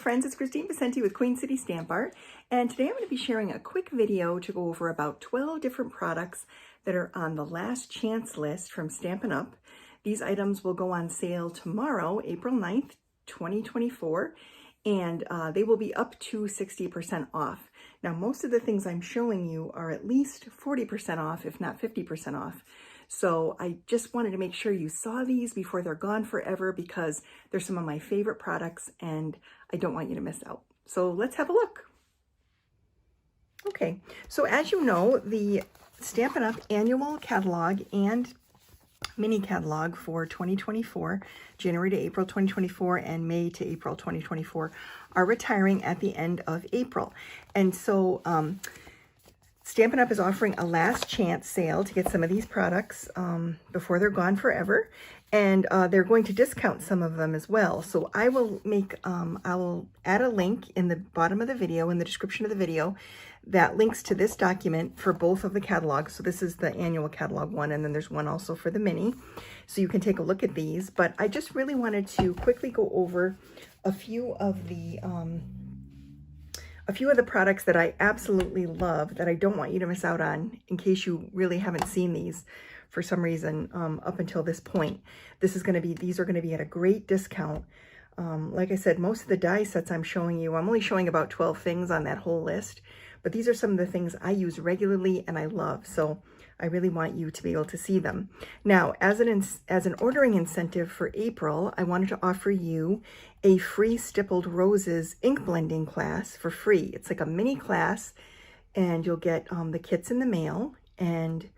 friends, it's Kristine Vicente with Queen City Stamp Art, and today I'm going to be sharing a quick video to go over about 12 different products that are on the last chance list from Stampin' Up. These items will go on sale tomorrow, April 9th, 2024, and they will be up to 60% off. Now, most of the things I'm showing you are at least 40% off, if not 50% off. So I just wanted to make sure you saw these before they're gone forever because they're some of my favorite products and I don't want you to miss out. So let's have a look. Okay, so as you know, the Stampin' Up! Annual Catalog and Mini Catalog for 2024, January to April 2024 and May to April 2024 are retiring at the end of April. And so Stampin' Up! Is offering a last chance sale to get some of these products before they're gone forever. And they're going to discount some of them as well. So I will I will add a link in the bottom of the video, in the description of the video, that links to this document for both of the catalogs. So this is the annual catalog one, and then there's one also for the mini. So you can take a look at these. But I just really wanted to quickly go over a few of the products that I absolutely love that I don't want you to miss out on in case you really haven't seen these for some reason up until this point. These are going to be at a great discount. Like I said, most of the die sets I'm showing you, I'm only showing about 12 things on that whole list, but these are some of the things I use regularly and I love. So I really want you to be able to see them. Now, as an ordering incentive for April, I wanted to offer you a free Stippled Roses Ink Blending class for free. It's like a mini class, and you'll get the kits in the mail, and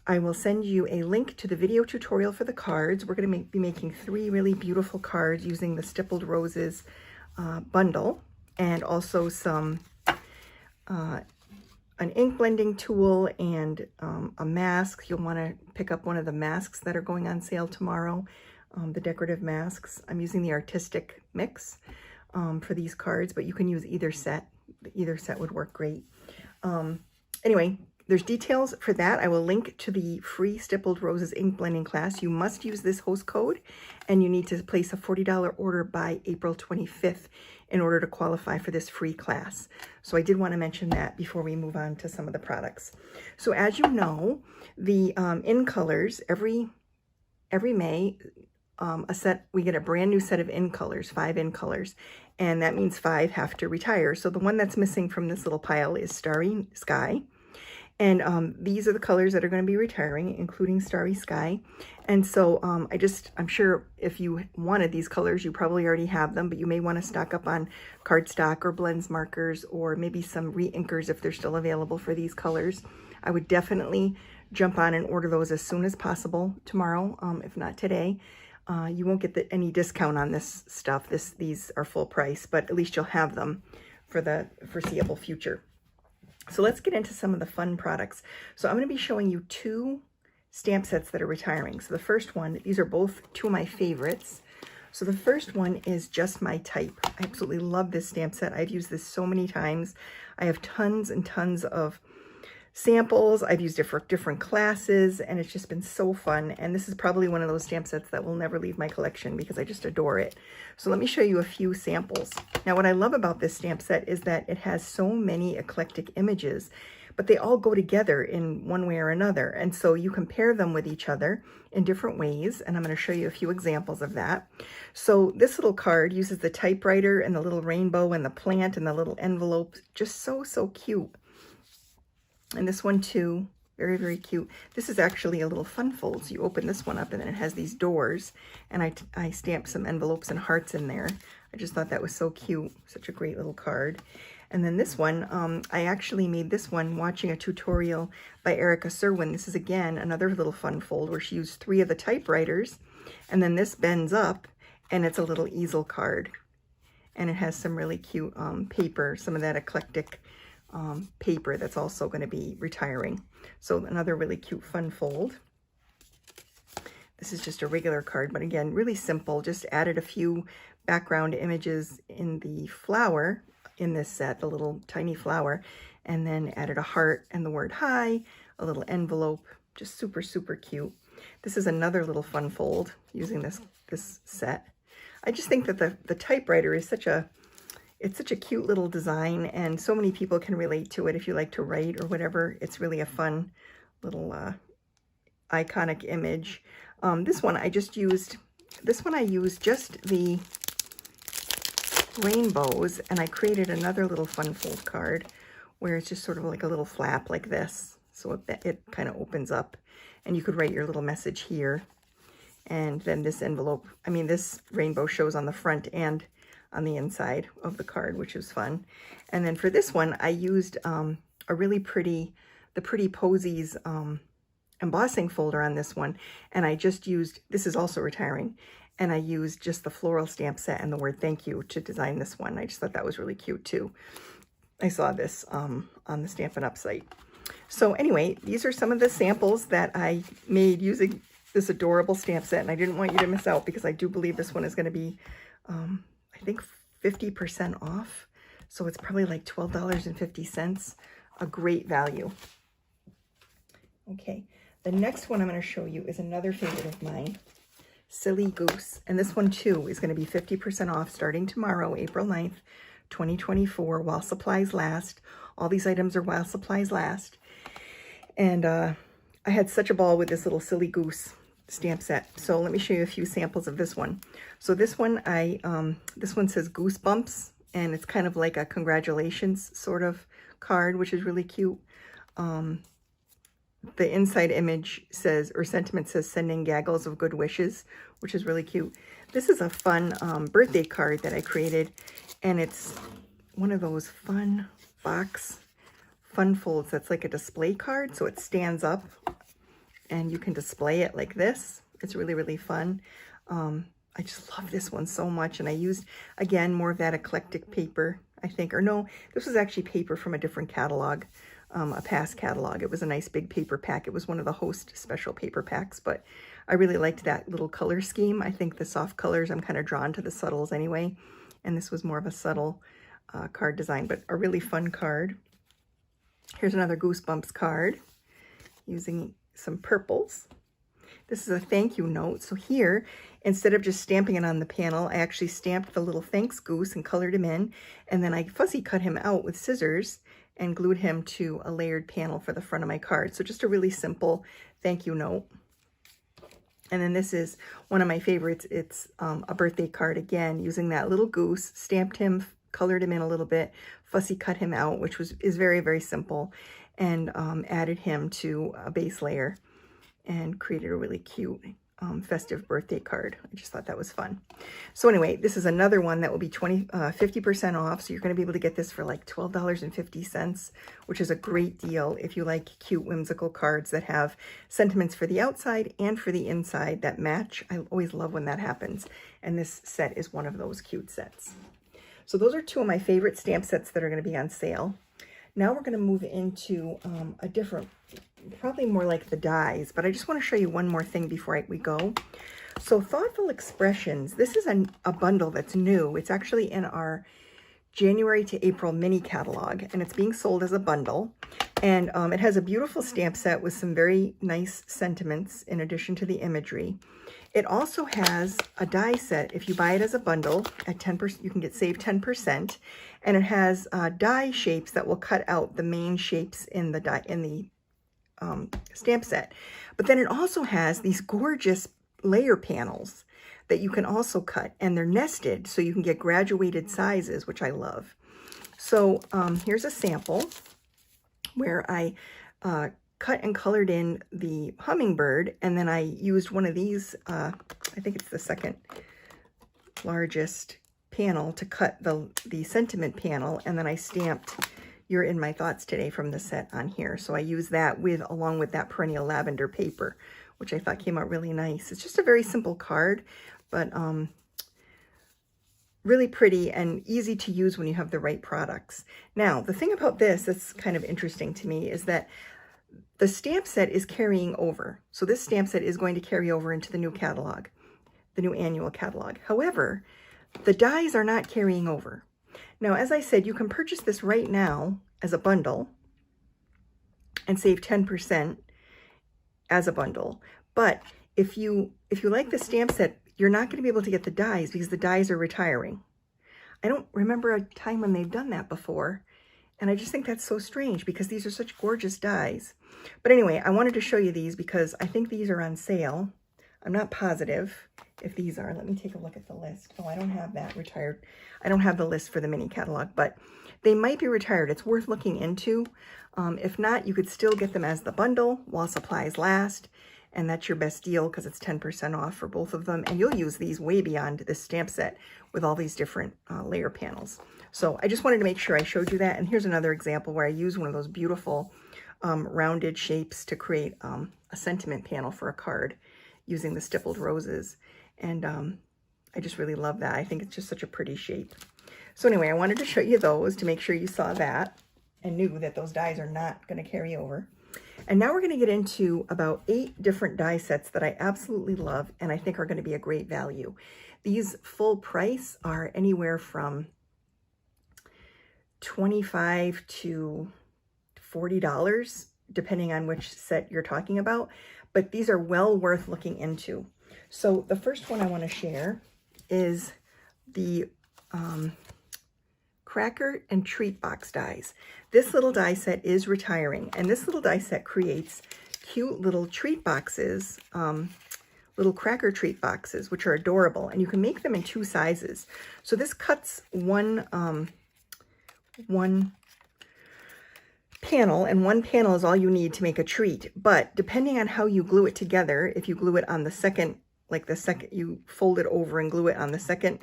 I will send you a link to the video tutorial for the cards. We're going to be making 3 really beautiful cards using the Stippled Roses bundle, and also some an ink blending tool and a mask. You'll want to pick up one of the masks that are going on sale tomorrow, the decorative masks. I'm using the artistic mix for these cards, but you can use either set. Either set would work great. Anyway, there's details for that. I will link to the free Stippled Roses Ink Blending class. You must use this host code, and you need to place a $40 order by April 25th in order to qualify for this free class. So I did want to mention that before we move on to some of the products. So as you know, the in colors, every May, we get a brand new set of in colors, 5 in colors, and that means 5 have to retire. So the one that's missing from this little pile is Starry Sky. And these are the colors that are going to be retiring, including Starry Sky. And so I'm sure if you wanted these colors, you probably already have them, but you may want to stock up on cardstock or blends markers, or maybe some re-inkers if they're still available for these colors. I would definitely jump on and order those as soon as possible tomorrow, if not today. You won't get any discount on this stuff. These are full price, but at least you'll have them for the foreseeable future. So let's get into some of the fun products. So I'm going to be showing you 2 stamp sets that are retiring. So the first one, these are both 2 of my favorites. So the first one is Just My Type. I absolutely love this stamp set. I've used this so many times. I have tons and tons of samples. I've used it for different classes, and it's just been so fun. And this is probably one of those stamp sets that will never leave my collection because I just adore it. So let me show you a few samples. Now, what I love about this stamp set is that it has so many eclectic images, but they all go together in one way or another. And so you compare them with each other in different ways, and I'm going to show you a few examples of that. So this little card uses the typewriter and the little rainbow and the plant and the little envelope. Just so cute. And this one too, very, very cute. This is actually a little fun fold. So you open this one up and then it has these doors, and I stamped some envelopes and hearts in there. I just thought that was so cute. Such a great little card. And then this one, I actually made this one watching a tutorial by Erica Serwin. This is, again, another little fun fold where she used 3 of the typewriters, and then this bends up and it's a little easel card. And it has some really cute paper, some of that eclectic paper that's also going to be retiring. So another really cute fun fold. This is just a regular card, but again, really simple. Just added a few background images in the flower in this set, the little tiny flower, and then added a heart and the word hi, a little envelope, just super cute. This is another little fun fold using this set. I just think that the typewriter is such a it's such a cute little design, and so many people can relate to it if you like to write or whatever. It's really a fun little iconic image. This one I used just the rainbows, and I created another little fun fold card where it's just sort of like a little flap like this. So it kind of opens up, and you could write your little message here. And then this envelope, I mean, this rainbow shows on the front and on the inside of the card, which is fun. And then for this one, I used a really pretty, the Pretty Posies embossing folder on this one. And I just used, this is also retiring, and I used just the floral stamp set and the word thank you to design this one. I just thought that was really cute too. I saw this on the Stampin' Up site. So anyway, these are some of the samples that I made using this adorable stamp set, and I didn't want you to miss out because I do believe this one is going to be, I think 50% off. So it's probably like $12.50, a great value. Okay, the next one I'm going to show you is another favorite of mine, Silly Goose. And this one too is going to be 50% off starting tomorrow, April 9th, 2024, while supplies last. All these items are while supplies last. And I had such a ball with this little Silly Goose stamp set. So let me show you a few samples of this one. So this one, this one says Goosebumps, and it's kind of like a congratulations sort of card, which is really cute. The inside image says, or sentiment says, sending gaggles of good wishes, which is really cute. This is a fun birthday card that I created, and it's one of those fun box fun folds that's like a display card, so it stands up and you can display it like this. It's really, really fun. I just love this one so much, and I used, again, more of that eclectic paper, I think, or no, this was actually paper from a different catalog, a past catalog. It was a nice big paper pack. It was one of the Host special paper packs, but I really liked that little color scheme. I think the soft colors, I'm kind of drawn to the subtles anyway, and this was more of a subtle card design, but a really fun card. Here's another Goosebumps card using some purples. This is a thank you note. So here, instead of just stamping it on the panel, I actually stamped the little thanks goose and colored him in, and then I fussy cut him out with scissors and glued him to a layered panel for the front of my card. So just a really simple thank you note. And then this is one of my favorites. It's a birthday card, again, using that little goose, stamped him, colored him in a little bit, fussy cut him out, which is very, very simple, and added him to a base layer and created a really cute festive birthday card. I just thought that was fun. So anyway, this is another one that will be 50% off. So you're going to be able to get this for like $12.50, which is a great deal if you like cute, whimsical cards that have sentiments for the outside and for the inside that match. I always love when that happens. And this set is one of those cute sets. So those are two of my favorite stamp sets that are going to be on sale. Now we're going to move into a different, probably more like the dies, but I just want to show you one more thing before we go. So Thoughtful Expressions, this is a bundle that's new. It's actually in our January to April mini catalog, and it's being sold as a bundle. And it has a beautiful stamp set with some very nice sentiments in addition to the imagery. It also has a die set. If you buy it as a bundle at 10%, you can get saved 10%. And it has die shapes that will cut out the main shapes in the stamp set. But then it also has these gorgeous layer panels that you can also cut, and they're nested so you can get graduated sizes, which I love. So here's a sample where I cut and colored in the hummingbird, and then I used one of these, I think it's the second largest panel, to cut the sentiment panel, and then I stamped You're in My Thoughts Today from the set on here. So I used that along with that perennial lavender paper, which I thought came out really nice. It's just a very simple card, but really pretty and easy to use when you have the right products. Now, the thing about this that's kind of interesting to me is that the stamp set is carrying over. So this stamp set is going to carry over into the new catalog, the new annual catalog. However, the dies are not carrying over. Now, as I said, you can purchase this right now as a bundle and save 10% as a bundle. But if you like the stamp set, you're not going to be able to get the dies because the dies are retiring. I don't remember a time when they've done that before. And I just think that's so strange because these are such gorgeous dies. But anyway, I wanted to show you these because I think these are on sale. I'm not positive if these are. Let me take a look at the list. Oh, I don't have that retired. I don't have the list for the mini catalog, but they might be retired. It's worth looking into. If not, you could still get them as the bundle while supplies last. And that's your best deal because it's 10% off for both of them. And you'll use these way beyond this stamp set with all these different layer panels. So I just wanted to make sure I showed you that. And here's another example where I use one of those beautiful rounded shapes to create a sentiment panel for a card using the Stippled Roses. And I just really love that. I think it's just such a pretty shape. So anyway, I wanted to show you those to make sure you saw that and knew that those dies are not going to carry over. And now we're going to get into about 8 different die sets that I absolutely love and I think are going to be a great value. These full price are anywhere from $25 to $40, depending on which set you're talking about. But these are well worth looking into. So the first one I want to share is the Cracker and Treat Box dies. This little die set is retiring, and this little die set creates cute little treat boxes, little cracker treat boxes, which are adorable, and you can make them in 2 sizes. So this cuts one panel, and one panel is all you need to make a treat. But depending on how you glue it together, if you glue it on the second, like the second, you fold it over and glue it on the second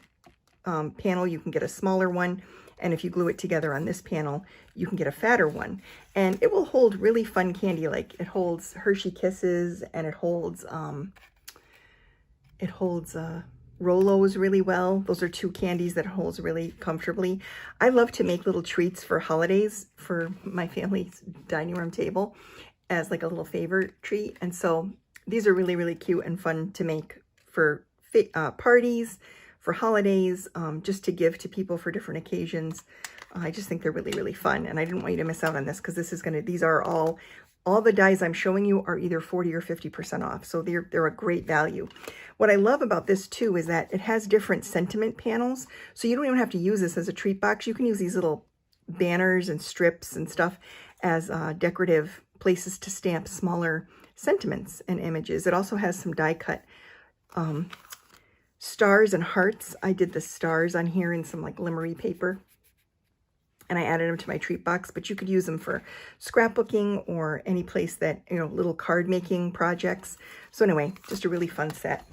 panel, you can get a smaller one. And if you glue it together on this panel, you can get a fatter one. And it will hold really fun candy, like it holds Hershey Kisses, and it holds Rolos really well. Those are 2 candies that it holds really comfortably. I love to make little treats for holidays for my family's dining room table as like a little favorite treat. And so these are really, really cute and fun to make for parties, for holidays, just to give to people for different occasions. I just think they're really, really fun. And I didn't want you to miss out on this because this is these are all the dies I'm showing you are either 40 or 50% off. So they're a great value. What I love about this too is that it has different sentiment panels. So you don't even have to use this as a treat box. You can use these little banners and strips and stuff as decorative places to stamp smaller sentiments and images. It also has some die cut stars and hearts. I did the stars on here in some like glimmery paper, and I added them to my treat box, but you could use them for scrapbooking or any place that, you know, little card making projects. So anyway, just a really fun set.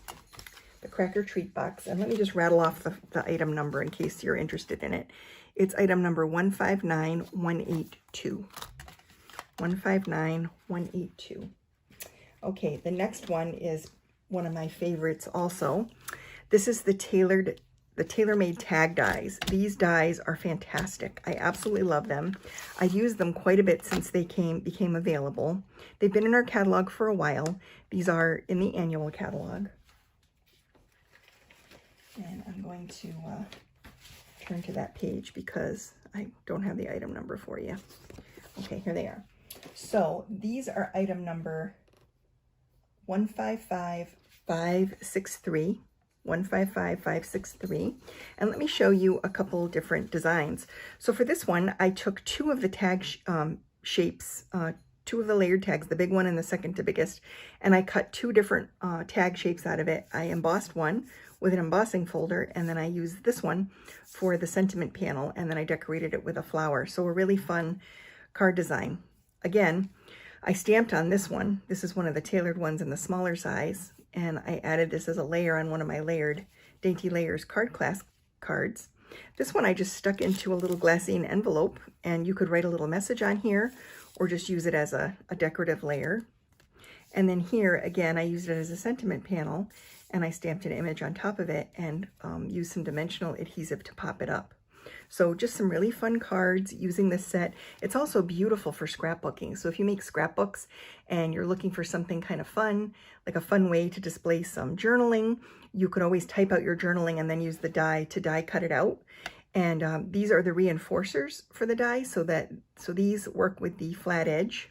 The Cracker Treat Box. And let me just rattle off the item number in case you're interested in it. It's item number 159182. 159182. Okay, the next one is one of my favorites also. This is the tailor-made tag dies. These dies are fantastic. I absolutely love them. I've used them quite a bit since they became available. They've been in our catalog for a while. These are in the annual catalog. And I'm going to turn to that page because I don't have the item number for you. Okay, here they are. So these are item number 155563. 155563. And let me show you a couple different designs. So for this one, I took 2 of the tag shapes, 2 of the layered tags, the big one and the second to biggest, and I cut 2 different tag shapes out of it. I embossed one with an embossing folder, and then I used this one for the sentiment panel, and then I decorated it with a flower. So a really fun card design. Again, I stamped on this one. This is one of the tailored ones in the smaller size. And I added this as a layer on one of my Dainty Layers card class cards. This one I just stuck into a little glassine envelope, and you could write a little message on here or just use it as a decorative layer. And then here, again, I used it as a sentiment panel, and I stamped an image on top of it and used some dimensional adhesive to pop it up. So just some really fun cards using this set. It's also beautiful for scrapbooking. So if you make scrapbooks and you're looking for something kind of fun, like a fun way to display some journaling, you could always type out your journaling and then use the die to die cut it out. And these are the reinforcers for the die, so these work with the flat edge,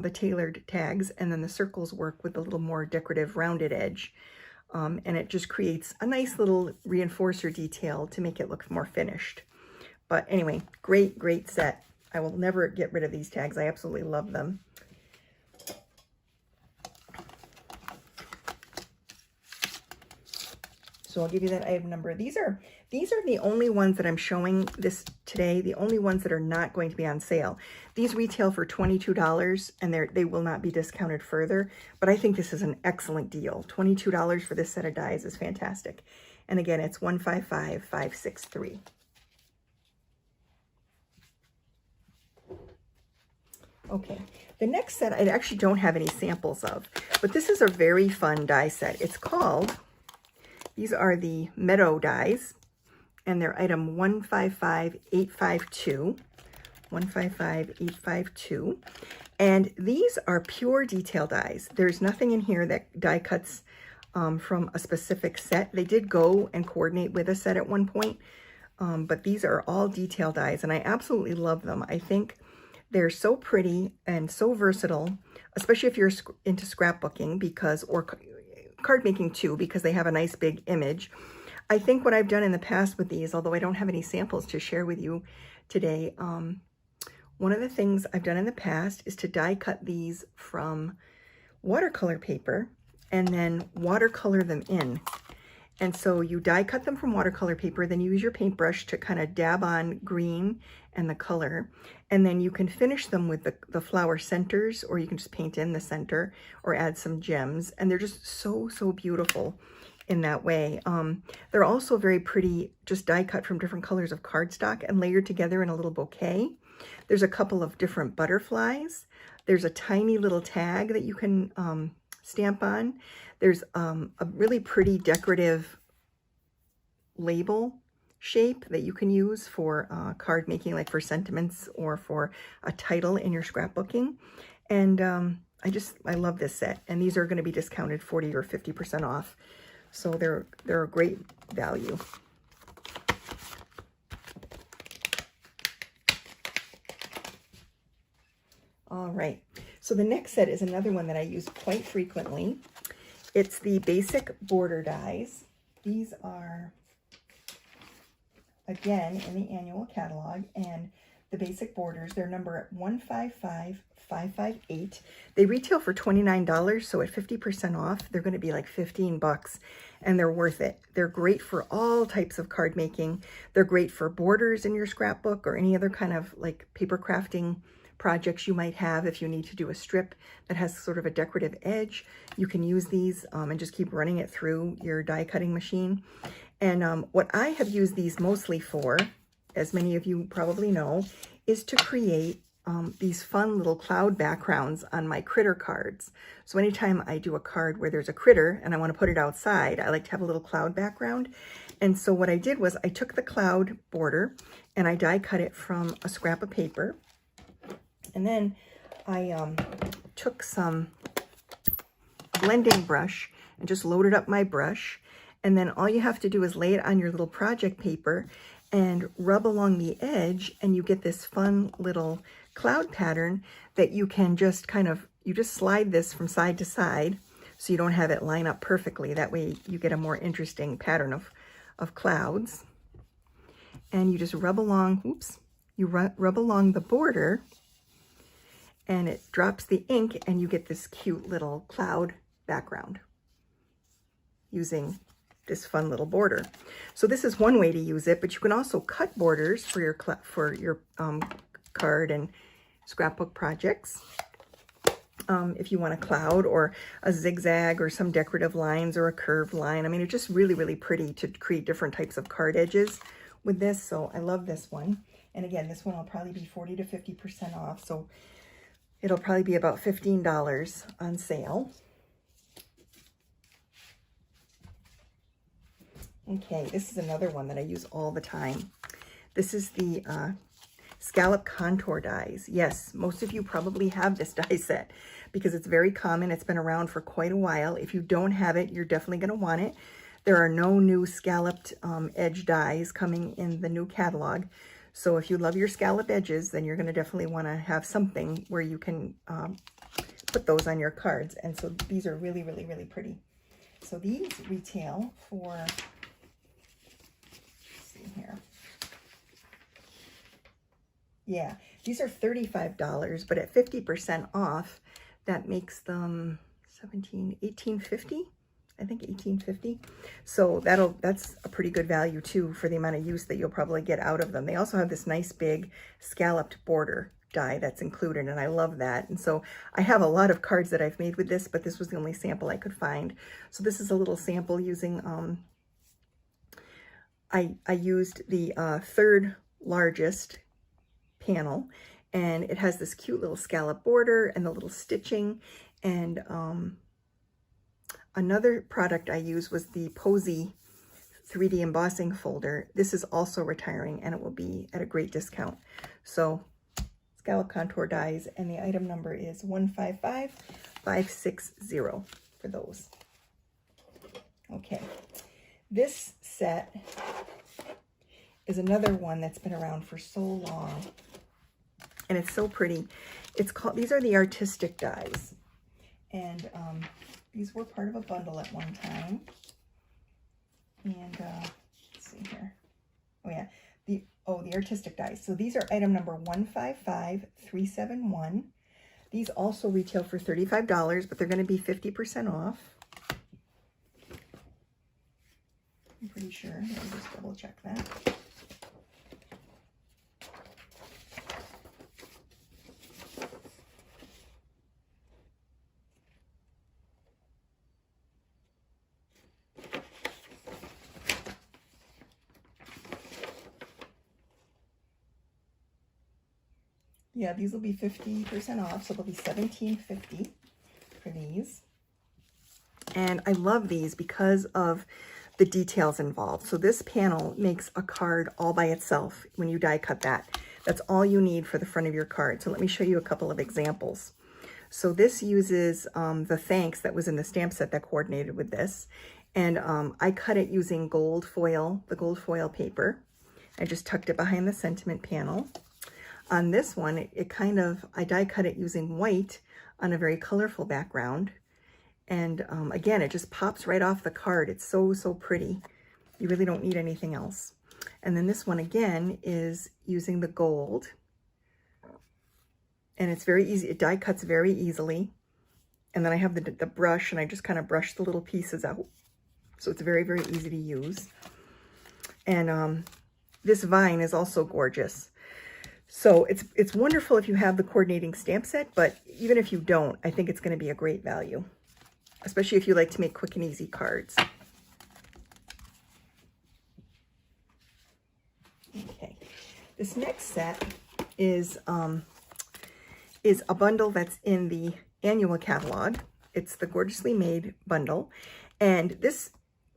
the tailored tags, and then the circles work with the little more decorative rounded edge. and it just creates a nice little reinforcer detail to make it look more finished. But anyway, great, great set. I will never get rid of these tags. I absolutely love them. So I'll give you that item number. These are the only ones that I'm showing this today, the only ones that are not going to be on sale. These retail for $22 and they will not be discounted further, but I think this is an excellent deal. $22 for this set of dies is fantastic. And again, it's 155563. Okay, the next set I actually don't have any samples of, but this is a very fun die set. It's called, these are the Meadow dies, and they're item 155852. 155852. And these are pure detail dies. There's nothing in here that die cuts from a specific set. They did go and coordinate with a set at one point, but these are all detail dies, and I absolutely love them. I think they're so pretty and so versatile, especially if you're into scrapbooking, because, or card making too, because they have a nice big image. I think what I've done in the past with these, although I don't have any samples to share with you today, one of the things I've done in the past is to die cut these from watercolor paper and then watercolor them in. And so you die cut them from watercolor paper, then you use your paintbrush to kind of dab on green and the color, and then you can finish them with the flower centers, or you can just paint in the center or add some gems, and they're just so, so beautiful in that way. They're also very pretty, just die cut from different colors of cardstock and layered together in a little bouquet. There's a couple of different butterflies. There's a tiny little tag that you can stamp on. There's a really pretty decorative label shape that you can use for card making, like for sentiments or for a title in your scrapbooking. And I love this set. And these are going to be discounted 40 or 50% off. So they're a great value. All right. So the next set is another one that I use quite frequently. It's the basic border dies. These are, again, in the annual catalog, and the basic borders, they're number 155558. They retail for $29, so at 50% off, they're going to be like 15 bucks, and they're worth it. They're great for all types of card making. They're great for borders in your scrapbook or any other kind of like paper crafting projects you might have. If you need to do a strip that has sort of a decorative edge, you can use these and just keep running it through your die cutting machine. And what I have used these mostly for, as many of you probably know, is to create these fun little cloud backgrounds on my critter cards. So anytime I do a card where there's a critter and I want to put it outside, I like to have a little cloud background. And so what I did was I took the cloud border and I die cut it from a scrap of paper. And then I took some blending brush and just loaded up my brush. And then all you have to do is lay it on your little project paper and rub along the edge, and you get this fun little cloud pattern that you can just kind of, you just slide this from side to side so you don't have it line up perfectly. That way you get a more interesting pattern of clouds. And you just rub along, oops, you rub along the border, and it drops the ink, and you get this cute little cloud background using this fun little border. So this is one way to use it, but you can also cut borders for your card and scrapbook projects. If you want a cloud or a zigzag or some decorative lines or a curved line. I mean, it's just really, really pretty to create different types of card edges with this. So I love this one. And again, this one will probably be 40 to 50% off. So it'll probably be about $15 on sale. Okay, this is another one that I use all the time. This is the scallop contour dies. Yes, most of you probably have this die set because it's very common. It's been around for quite a while. If you don't have it, you're definitely going to want it. There are no new scalloped edge dies coming in the new catalog. So if you love your scallop edges, then you're going to definitely want to have something where you can put those on your cards. And so these are really, really, really pretty. So these retail for, let's see here. Yeah, these are $35, but at 50% off, that makes them $18.50. I think $18.50. So that's a pretty good value too for the amount of use that you'll probably get out of them. They also have this nice big scalloped border die that's included, and I love that. And so I have a lot of cards that I've made with this, but this was the only sample I could find. So this is a little sample using, I used the third largest panel, and it has this cute little scallop border and the little stitching. And another product I used was the Posy 3D embossing folder. This is also retiring, and it will be at a great discount. So scallop contour dies, and the item number is 155560 for those. Okay, this set is another one that's been around for so long, and it's so pretty. It's called, these are the artistic dies, and these were part of a bundle at one time. And let's see here. Oh yeah, the artistic dies. So these are item number 155371. These also retail for $35, but they're going to be 50% off. I'm pretty sure. Let me just double check that. Yeah, these will be 50% off, so they'll be $17.50 for these. And I love these because of the details involved. So this panel makes a card all by itself when you die cut that. That's all you need for the front of your card. So let me show you a couple of examples. So this uses the thanks that was in the stamp set that coordinated with this. And I cut it using gold foil, the gold foil paper. I just tucked it behind the sentiment panel. On this one, I die cut it using white on a very colorful background. And again, it just pops right off the card. It's so, so pretty. You really don't need anything else. And then this one again is using the gold. And it's very easy. It die cuts very easily. And then I have the brush, and I just kind of brush the little pieces out. So it's very, very easy to use. And this vine is also gorgeous. So it's wonderful if you have the coordinating stamp set, but even if you don't, I think it's going to be a great value, especially if you like to make quick and easy cards. Okay, this next set is a bundle that's in the annual catalog. It's the Gorgeously Made bundle, and this,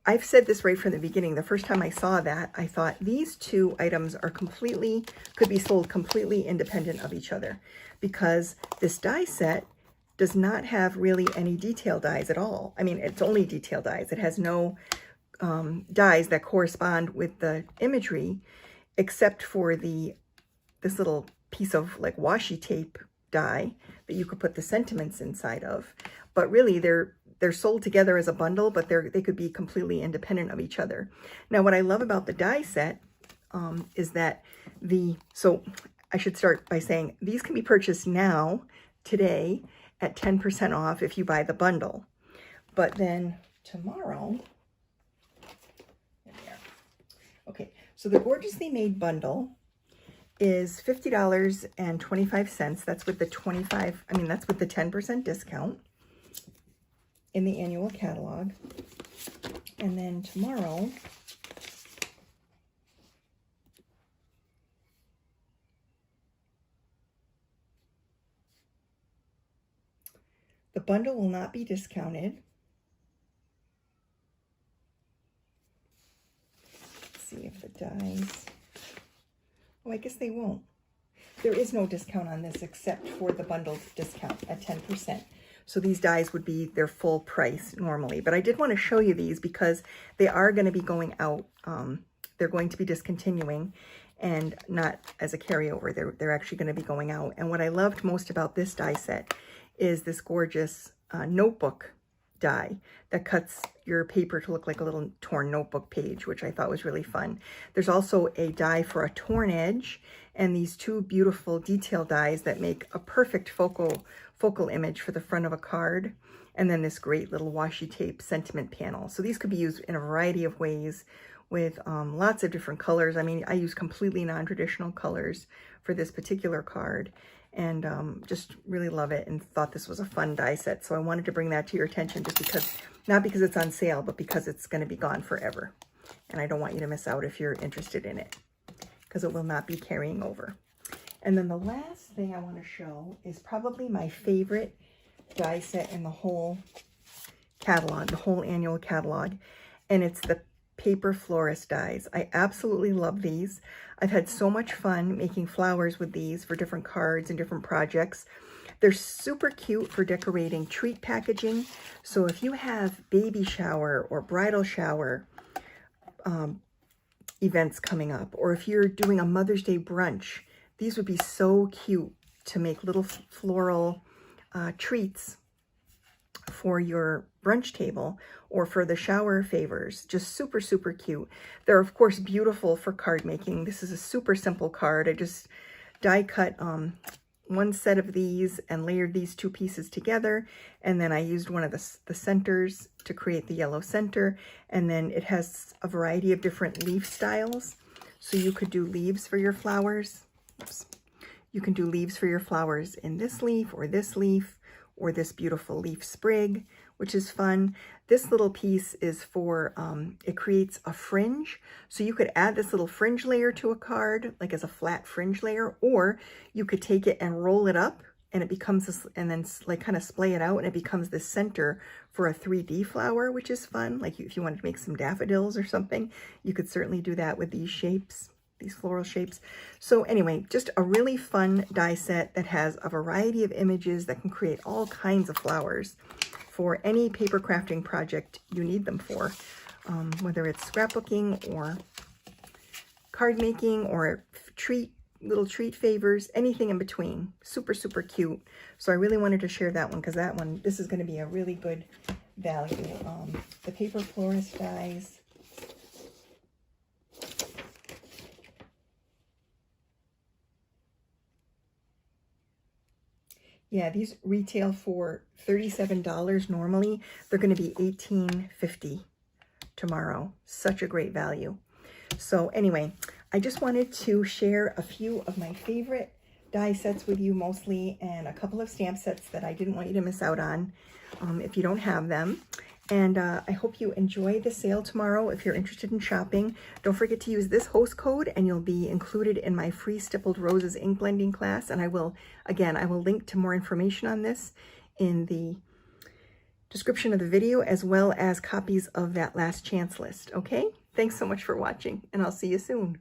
I've said this right from the beginning. The first time I saw that, I thought these two items are could be sold completely independent of each other, because this die set does not have really any detail dies at all. I mean, it's only detail dies. It has no dies that correspond with the imagery, except for this little piece of like washi tape die that you could put the sentiments inside of. But really, they're sold together as a bundle, but they could be completely independent of each other. Now, what I love about the die set is that so I should start by saying these can be purchased now, today, at 10% off if you buy the bundle. But then tomorrow, here we are. Okay, so the Gorgeously Made bundle is $50.25. That's with the that's with the 10% discount in the annual catalog. And then tomorrow, the bundle will not be discounted. Let's see if the dies. Oh, I guess they won't. There is no discount on this except for the bundled discount at 10%. So these dies would be their full price normally. But I did want to show you these because they are going to be going out. They're going to be discontinuing, and not as a carryover. They're actually going to be going out. And what I loved most about this die set is this gorgeous notebook die that cuts your paper to look like a little torn notebook page, which I thought was really fun. There's also a die for a torn edge, and these two beautiful detail dies that make a perfect focal image for the front of a card, and then this great little washi tape sentiment panel. So these could be used in a variety of ways with lots of different colors. I mean, I use completely non-traditional colors for this particular card, and just really love it and thought this was a fun die set. So I wanted to bring that to your attention, just because, not because it's on sale, but because it's going to be gone forever. And I don't want you to miss out if you're interested in it, because it will not be carrying over. And then the last thing I want to show is probably my favorite die set in the whole catalog, the whole annual catalog. And it's the paper florist dies. I absolutely love these. I've had so much fun making flowers with these for different cards and different projects. They're super cute for decorating treat packaging. So if you have baby shower or bridal shower events coming up, or if you're doing a Mother's Day brunch, these would be so cute to make little floral treats for your brunch table or for the shower favors. Just super, super cute. They're of course beautiful for card making. This is a super simple card. I just die cut one set of these and layered these two pieces together, and then I used one of the centers to create the yellow center, and then it has a variety of different leaf styles. So you could do leaves for your flowers. Oops. You can do leaves for your flowers in this leaf or this beautiful leaf sprig, which is fun. This little piece is for, it creates a fringe. So you could add this little fringe layer to a card, like as a flat fringe layer, or you could take it and roll it up and it becomes this, and then like kind of splay it out and it becomes the center for a 3D flower, which is fun. Like if you wanted to make some daffodils or something, you could certainly do that with these shapes, these floral shapes. So anyway, just a really fun die set that has a variety of images that can create all kinds of flowers for any paper crafting project you need them for, whether it's scrapbooking or card making or little treat favors, anything in between. Super, super cute. So I really wanted to share that one, because this is going to be a really good value. The paper florist dies. Yeah, these retail for $37 normally. They're going to be $18.50 tomorrow. Such a great value. So anyway, I just wanted to share a few of my favorite die sets with you mostly, and a couple of stamp sets that I didn't want you to miss out on if you don't have them. And I hope you enjoy the sale tomorrow. If you're interested in shopping, don't forget to use this host code and you'll be included in my free Stippled Roses Ink Blending class. And I will link to more information on this in the description of the video, as well as copies of that last chance list. Okay? Thanks so much for watching, and I'll see you soon.